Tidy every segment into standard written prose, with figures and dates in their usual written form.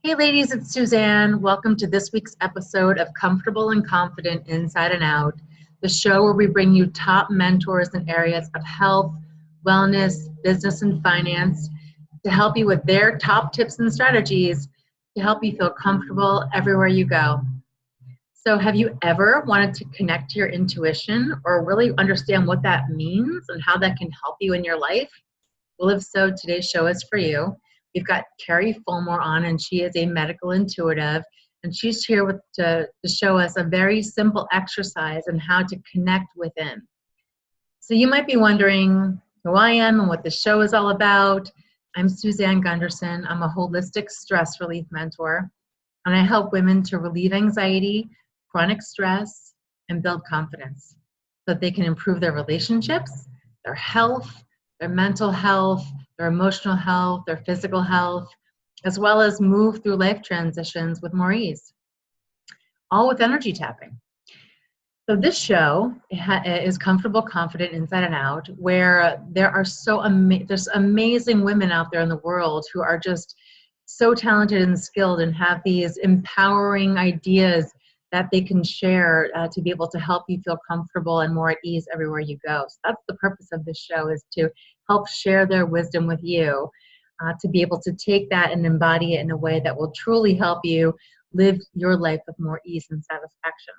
Hey ladies, it's Suzanne. Welcome to this week's episode of Comfortable and Confident Inside and Out, the show where we bring you top mentors in areas of health, wellness, business, and finance to help you with their top tips and strategies to help you feel comfortable everywhere you go. So have you ever wanted to connect to your intuition or really understand what that means and how that can help you in your life? Well, if so, today's show is for you. We've got Keri Fulmore on, and she is a medical intuitive, and she's here to show us a very simple exercise on how to connect within. So you might be wondering who I am and what the show is all about. I'm Suzanne Gundersen. I'm a holistic stress relief mentor, and I help women to relieve anxiety, chronic stress, and build confidence so that they can improve their relationships, their health, their mental health, their emotional health, their physical health, as well as move through life transitions with more ease, all with energy tapping. So this show is Comfortable, Confident, Inside and Out, where there are there's amazing women out there in the world who are just so talented and skilled and have these empowering ideas that they can share to be able to help you feel comfortable and more at ease everywhere you go. So that's the purpose of this show, is to help share their wisdom with you, to be able to take that and embody it in a way that will truly help you live your life with more ease and satisfaction.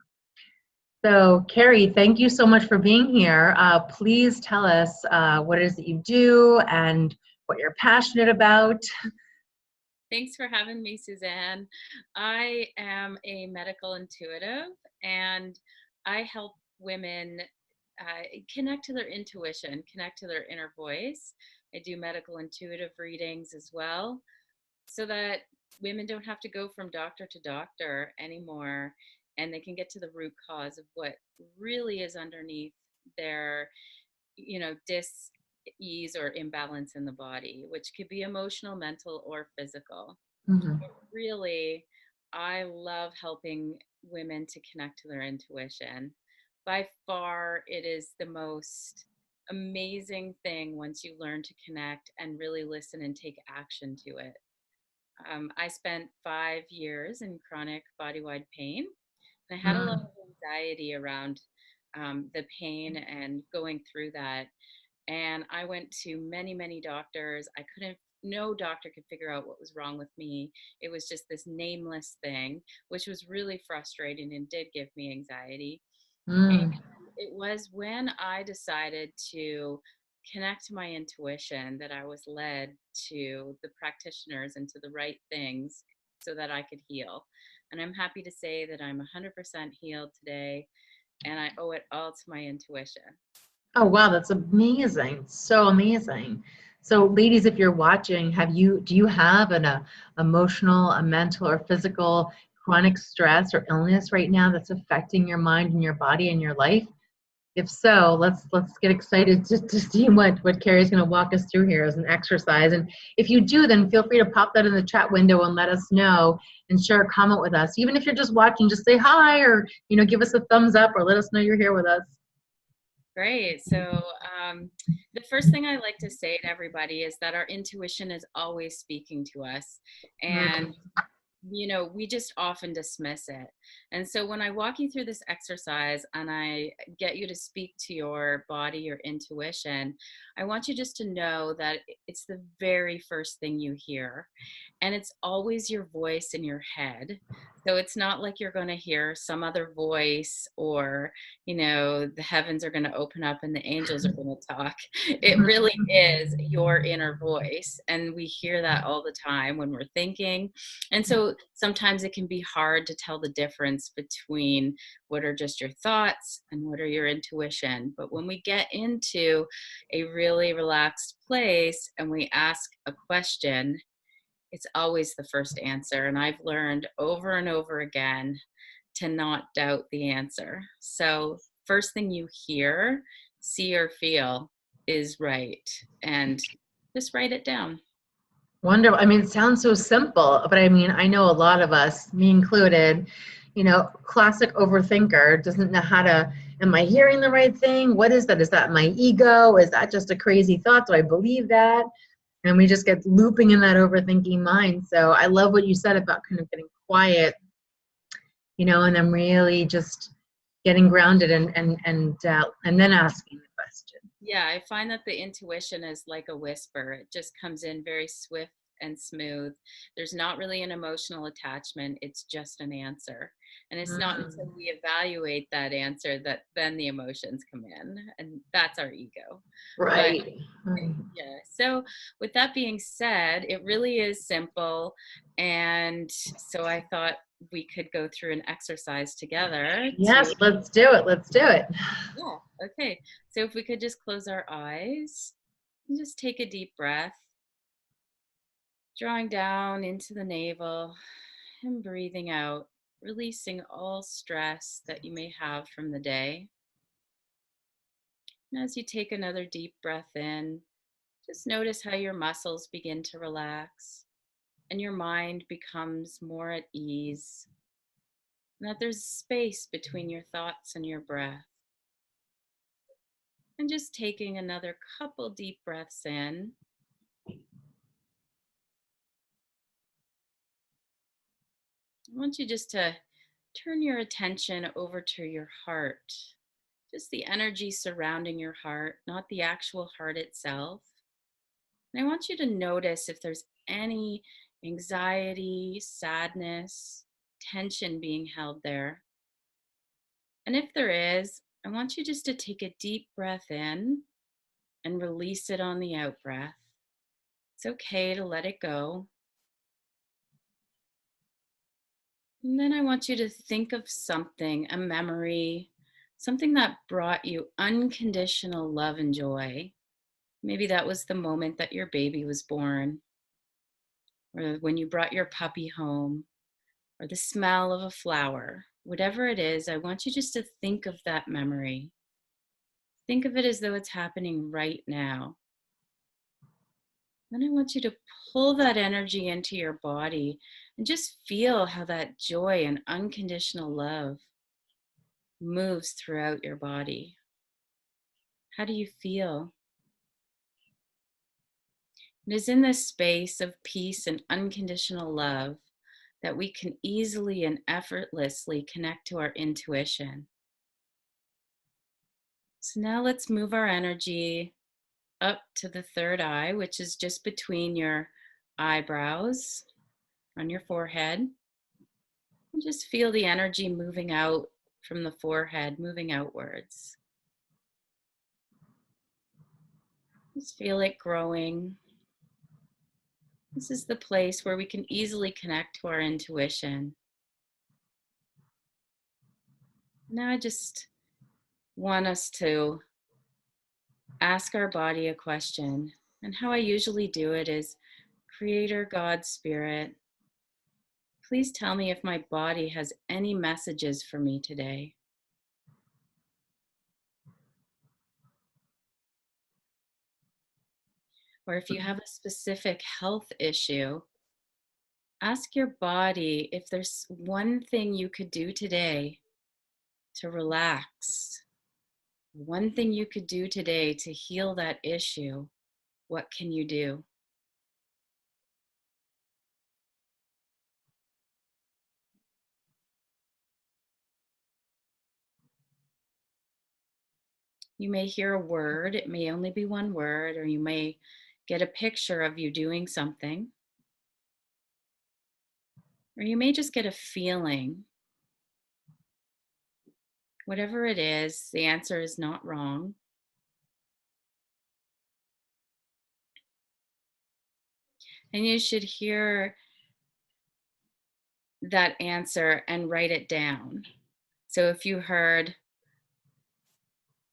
So Keri, thank you so much for being here. Please tell us what it is that you do and what you're passionate about. Thanks for having me, Suzanne. I am a medical intuitive, and I help women connect to their intuition, connect to their inner voice. I do medical intuitive readings as well, so that women don't have to go from doctor to doctor anymore, and they can get to the root cause of what really is underneath their, dis-ease or imbalance in the body, which could be emotional, mental, or physical. Mm-hmm. But really, I love helping women to connect to their intuition. By far, it is the most amazing thing once you learn to connect and really listen and take action to it. I spent 5 years in chronic body-wide pain, and I had a lot of anxiety around the pain and going through that. And I went to many, many doctors. No doctor could figure out what was wrong with me. It was just this nameless thing, which was really frustrating and did give me anxiety. And it was when I decided to connect to my intuition that I was led to the practitioners and to the right things so that I could heal. And I'm happy to say that I'm 100% healed today, and I owe it all to my intuition. Oh, wow, that's amazing. So amazing. So ladies, if you're watching, do you have an emotional, a mental, or physical chronic stress or illness right now that's affecting your mind and your body and your life? If so, let's get excited to see what Keri's going to walk us through here as an exercise. And if you do, then feel free to pop that in the chat window and let us know and share a comment with us. Even if you're just watching, just say hi, or give us a thumbs up, or let us know you're here with us. Great. So the first thing I like to say to everybody is that our intuition is always speaking to us. And we just often dismiss it. And so when I walk you through this exercise and I get you to speak to your body, your intuition, I want you just to know that it's the very first thing you hear. And it's always your voice in your head. So it's not like you're going to hear some other voice, or, the heavens are going to open up and the angels are going to talk. It really is your inner voice. And we hear that all the time when we're thinking. And so sometimes it can be hard to tell the difference between what are just your thoughts and what are your intuition. But when we get into a really relaxed place and we ask a question, it's always the first answer. And I've learned over and over again to not doubt the answer. So first thing you hear, see, or feel is right. And just write it down. Wonderful. I mean, it sounds so simple, but I mean, I know a lot of us, me included, classic overthinker, doesn't know how to, am I hearing the right thing? What is that? Is that my ego? Is that just a crazy thought? Do I believe that? And we just get looping in that overthinking mind. So I love what you said about kind of getting quiet, and then really just getting grounded and then asking the question. Yeah, I find that the intuition is like a whisper. It just comes in very swift and smooth. There's not really an emotional attachment. It's just an answer. And it's not until we evaluate that answer that then the emotions come in. And that's our ego. Right. But yeah. So with that being said, it really is simple. And so I thought we could go through an exercise together. Yes, let's do it. Let's do it. Yeah. Okay. So if we could just close our eyes and just take a deep breath, drawing down into the navel and breathing out, releasing all stress that you may have from the day. And as you take another deep breath in, just notice how your muscles begin to relax and your mind becomes more at ease, and that there's space between your thoughts and your breath. And just taking another couple deep breaths in. I want you just to turn your attention over to your heart, just the energy surrounding your heart, not the actual heart itself. And I want you to notice if there's any anxiety, sadness, tension being held there. And if there is, I want you just to take a deep breath in and release it on the out breath. It's okay to let it go. And then I want you to think of something, a memory, something that brought you unconditional love and joy. Maybe that was the moment that your baby was born, or when you brought your puppy home, or the smell of a flower. Whatever it is, I want you just to think of that memory. Think of it as though it's happening right now. Then I want you to pull that energy into your body and just feel how that joy and unconditional love moves throughout your body. How do you feel? It is in this space of peace and unconditional love that we can easily and effortlessly connect to our intuition. So now let's move our energy up to the third eye, which is just between your eyebrows on your forehead. And just feel the energy moving out from the forehead, moving outwards. Just feel it growing. This is the place where we can easily connect to our intuition. Now I just want us to ask our body a question. And how I usually do it is, Creator, God, Spirit, please tell me if my body has any messages for me today. Or if you have a specific health issue, ask your body if there's one thing you could do today to relax, one thing you could do today to heal that issue. What can you do? You may hear a word, it may only be one word, or you may get a picture of you doing something, or you may just get a feeling. Whatever it is, the answer is not wrong. And you should hear that answer and write it down. So if you heard,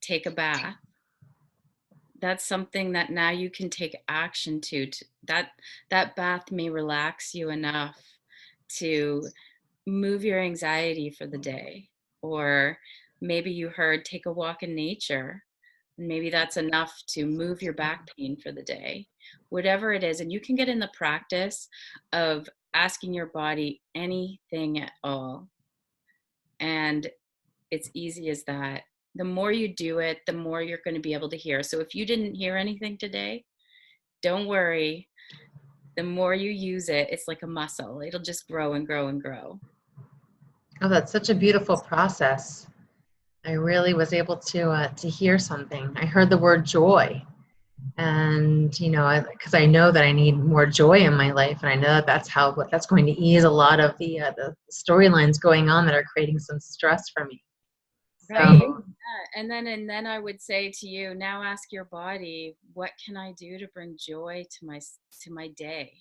take a bath, that's something that now you can take action to that bath may relax you enough to move your anxiety for the day. Or maybe you heard, take a walk in nature, and maybe that's enough to move your back pain for the day. Whatever it is, and you can get in the practice of asking your body anything at all, and it's easy as that. The more you do it, the more you're going to be able to hear. So if you didn't hear anything today, don't worry. the more you use it, it's like a muscle. It'll just grow and grow and grow. Oh, that's such a beautiful process. I really was able to hear something. I heard the word joy, and because I know that I need more joy in my life, and I know that that's going to ease a lot of the storylines going on that are creating some stress for me. Right. So Yeah. And then I would say to you, now ask your body, what can I do to bring joy to my day?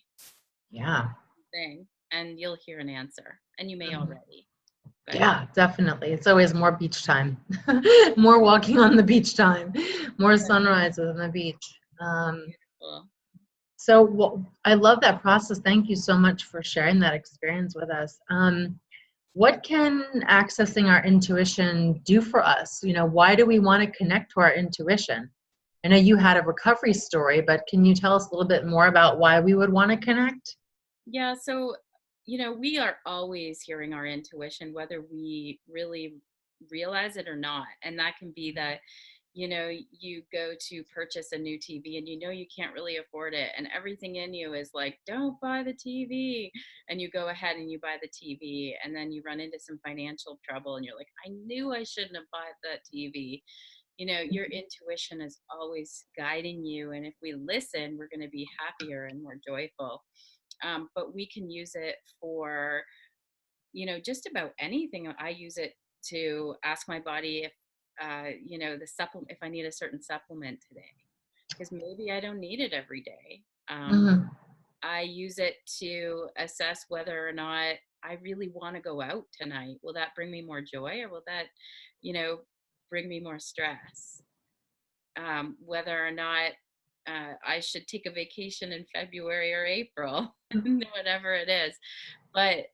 yeah, Thing, and you'll hear an answer, and you may Mhm. already. But Yeah, definitely. It's always more beach time, more walking on the beach time, more sunrises on the beach. cool. So I love that process. Thank you so much for sharing that experience with us. What can accessing our intuition do for us? Why do we want to connect to our intuition? I know you had a recovery story, but can you tell us a little bit more about why we would want to connect? Yeah, so we are always hearing our intuition, whether we really realize it or not. And that can be that you go to purchase a new TV and you can't really afford it, and everything in you is like, don't buy the TV. And you go ahead and you buy the TV, and then you run into some financial trouble and you're like, I knew I shouldn't have bought that TV. Your intuition is always guiding you, and if we listen, we're going to be happier and more joyful. But we can use it for just about anything. I use it to ask my body if the supplement, if I need a certain supplement today, because maybe I don't need it every day. Mhm. I use it to assess whether or not I really want to go out tonight. Will that bring me more joy, or will that you know bring me more stress? Whether or not I should take a vacation in February or April, whatever it is. But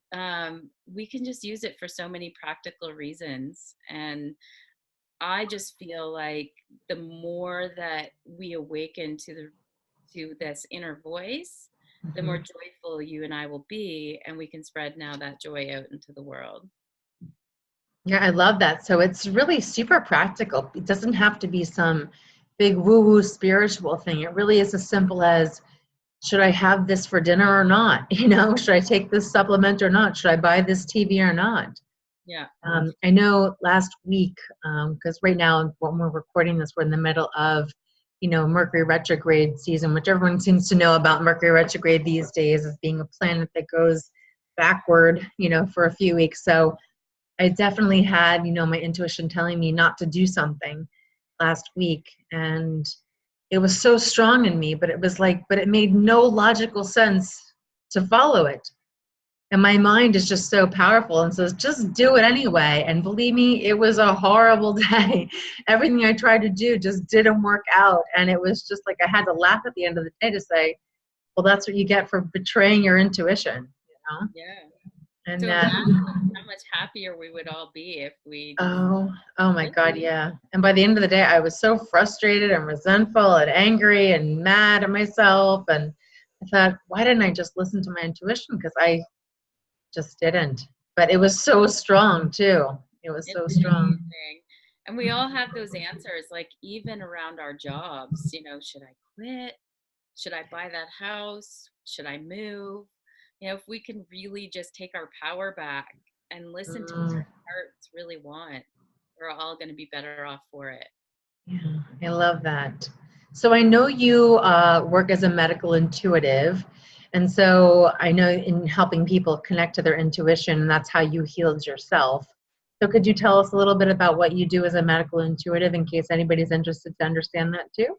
we can just use it for so many practical reasons. And I just feel like the more that we awaken to this inner voice, the more Mhm. joyful you and I will be, and we can spread now that joy out into the world. Yeah, I love that. So it's really super practical. It doesn't have to be some big woo-woo spiritual thing. It really is as simple as, should I have this for dinner or not? Should I take this supplement or not? Should I buy this TV or not? Yeah. I know last week, because right now when we're recording this, we're in the middle of, Mercury retrograde season, which everyone seems to know about Mercury retrograde these days as being a planet that goes backward, for a few weeks. So I definitely had, my intuition telling me not to do something last week. And it was so strong in me, but it made no logical sense to follow it. And my mind is just so powerful and says, just do it anyway. And believe me, it was a horrible day. Everything I tried to do just didn't work out. And it was just like I had to laugh at the end of the day to say, well, that's what you get for betraying your intuition. Yeah. And So imagine how much happier we would all be if we oh my God, yeah. And by the end of the day, I was so frustrated and resentful and angry and mad at myself. And I thought, why didn't I just listen to my intuition? Because I just didn't. But it was so strong too. It was It's so strong. amazing. And we all have those answers, like even around our jobs, should I quit? Should I buy that house? Should I move? If we can really just take our power back and listen to what Mm, our hearts really want, we're all going to be better off for it. yeah, I love that. So I know you work as a medical intuitive. And so I know in helping people connect to their intuition, that's how you healed yourself. So could you tell us a little bit about what you do as a medical intuitive in case anybody's interested to understand that too?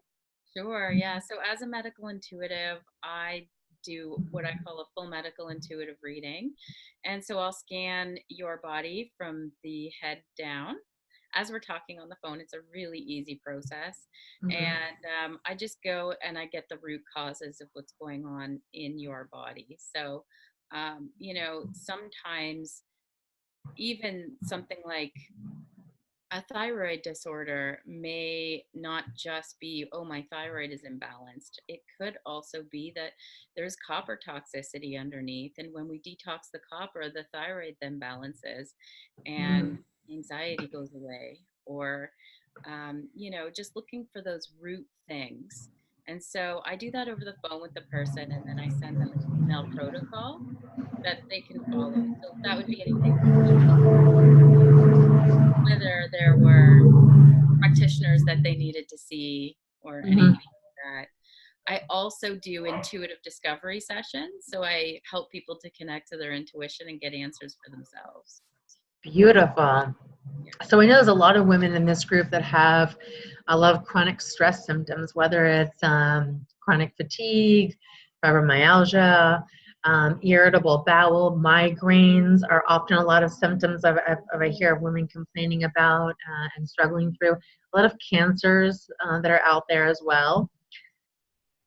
Sure, yeah. So as a medical intuitive, I do what I call a full medical intuitive reading. And so I'll scan your body from the head down. As we're talking on the phone, it's a really easy process. Mhm. And I just go and I get the root causes of what's going on in your body. So, sometimes even something like a thyroid disorder may not just be, oh, my thyroid is imbalanced. It could also be that there's copper toxicity underneath. And when we detox the copper, the thyroid then balances and Mm. anxiety goes away. Or, just looking for those root things. And so I do that over the phone with the person, and then I send them an email protocol that they can follow. So that would be anything whether there were practitioners that they needed to see or anything Mhm. like that. I also do intuitive discovery sessions. So I help people to connect to their intuition and get answers for themselves. Beautiful. Yeah. So I know there's a lot of women in this group that have a lot of chronic stress symptoms, whether it's chronic fatigue, fibromyalgia, irritable bowel, migraines are often a lot of symptoms I hear of women complaining about and struggling through. A lot of cancers that are out there as well.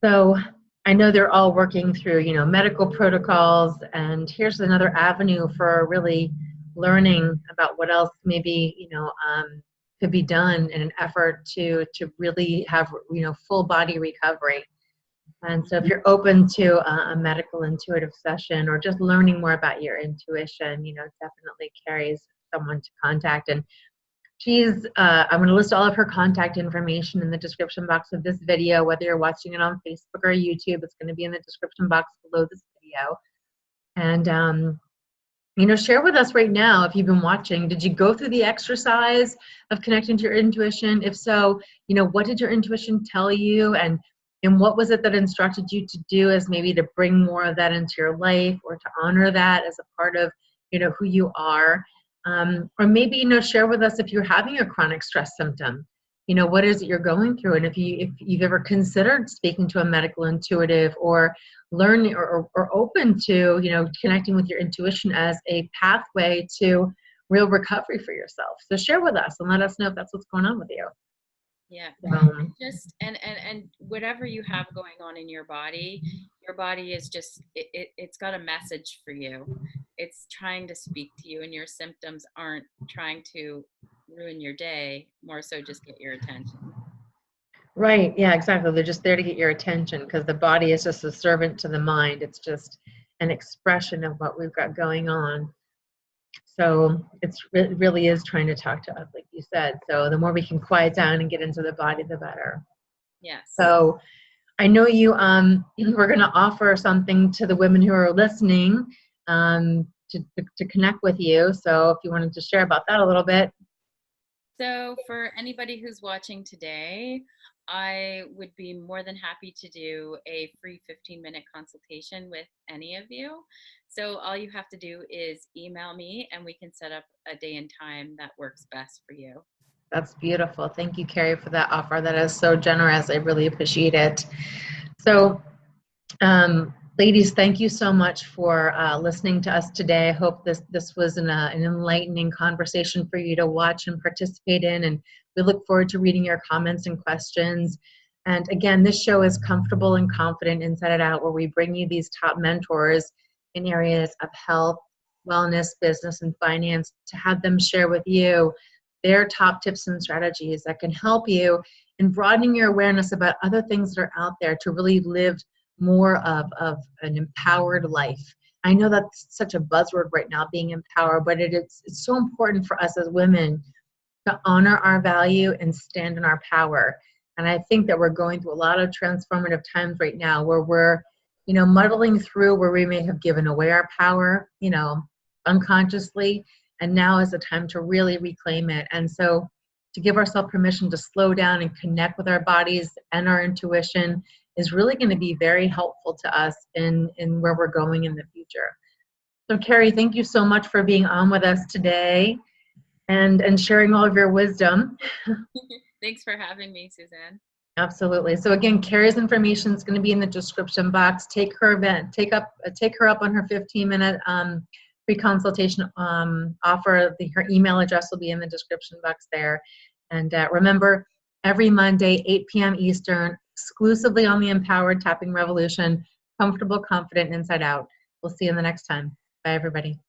So I know they're all working through, medical protocols, and here's another avenue for really learning about what else maybe, could be done in an effort to really have, full body recovery. And so if you're open to a medical intuitive session or just learning more about your intuition, definitely Keri's someone to contact. And I'm going to list all of her contact information in the description box of this video, whether you're watching it on Facebook or YouTube, it's going to be in the description box below this video. And, share with us right now, if you've been watching, did you go through the exercise of connecting to your intuition? If so, what did your intuition tell you? And what was it that instructed you to do as maybe to bring more of that into your life or to honor that as a part of, who you are? Or maybe, share with us if you're having a chronic stress symptom, what is it you're going through? And if you've ever considered speaking to a medical intuitive or learning or open to, connecting with your intuition as a pathway to real recovery for yourself. So share with us and let us know if that's what's going on with you. Yeah. Um, Just and whatever you have going on in your body is just it's got a message for you. It's trying to speak to you, and your symptoms aren't trying to ruin your day, more so just get your attention. right. Yeah, exactly. They're just there to get your attention because the body is just a servant to the mind. It's just an expression of what we've got going on. So it really is trying to talk to us, like you said. So the more we can quiet down and get into the body, the better. Yes. So I know you we're going to offer something to the women who are listening to connect with you. So if you wanted to share about that a little bit. So for anybody who's watching today, I would be more than happy to do a free 15-minute consultation with any of you. So all you have to do is email me and we can set up a day and time that works best for you. That's beautiful. Thank you, Keri, for that offer. That is so generous. I really appreciate it. So ladies, thank you so much for listening to us today. I hope this was an enlightening conversation for you to watch and participate in, and we look forward to reading your comments and questions. And again, this show is Comfortable and Confident Inside and Out, where we bring you these top mentors in areas of health, wellness, business, and finance to have them share with you their top tips and strategies that can help you in broadening your awareness about other things that are out there to really live more of an empowered life. I know that's such a buzzword right now, being empowered, but it's so important for us as women to honor our value and stand in our power. And I think that we're going through a lot of transformative times right now where we're, muddling through where we may have given away our power, unconsciously. And now is the time to really reclaim it. And so to give ourselves permission to slow down and connect with our bodies and our intuition is really going to be very helpful to us in where we're going in the future. So Keri, thank you so much for being on with us today and sharing all of your wisdom. Thanks for having me, Suzanne. Absolutely. So again, Keri's information is going to be in the description box. Take her up on her 15-minute free consultation offer. Her email address will be in the description box there. And remember, every Monday, 8 p.m. Eastern, exclusively on the Empowered Tapping Revolution, Comfortable, Confident, Inside Out. We'll see you in the next time. Bye, everybody.